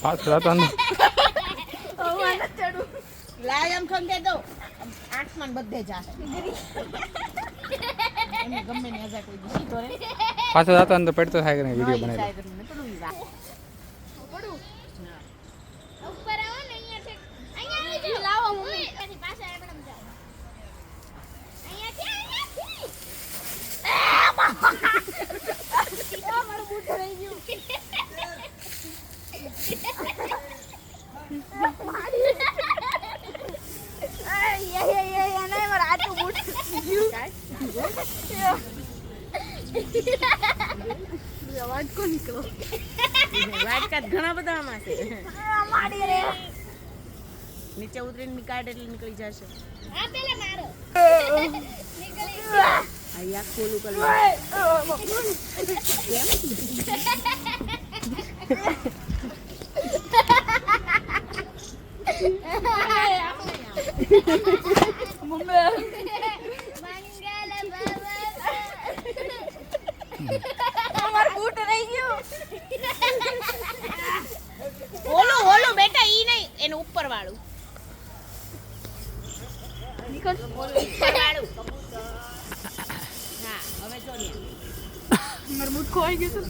પાછળ હતો ને લાય આમ ખંગે દો આઠમાં બધે જા એમને ગમે ને આજા કોઈ દી સીધો રે પાછળ હતો ને તો પડતો થાય કે વિડીયો બનાવી સાહેબ ને પડું ઈ વાત પડું ઉપર આવો ને અહીંયા આવી જાવ લાવો મમ્મી એની પાસે આવે મેડમ જાવ અહીંયાથી મારું બૂટ રહી ગયું વાટકો નીકળો વાટકા ઘણા બધા આમાં છે નીચે ઉતરીને નીકાળ એટલે નીકળી જશે આ પેલા મારો નીકળી આ યા ખોલું કરી અમારું બૂટ રહી ગયું ઓલું ઓલું બેટા ઈ નહીં એનું ઉપર વાળું ઉપર વાળું હા હવે જો ને મારું બૂટ ખોઈ ગયું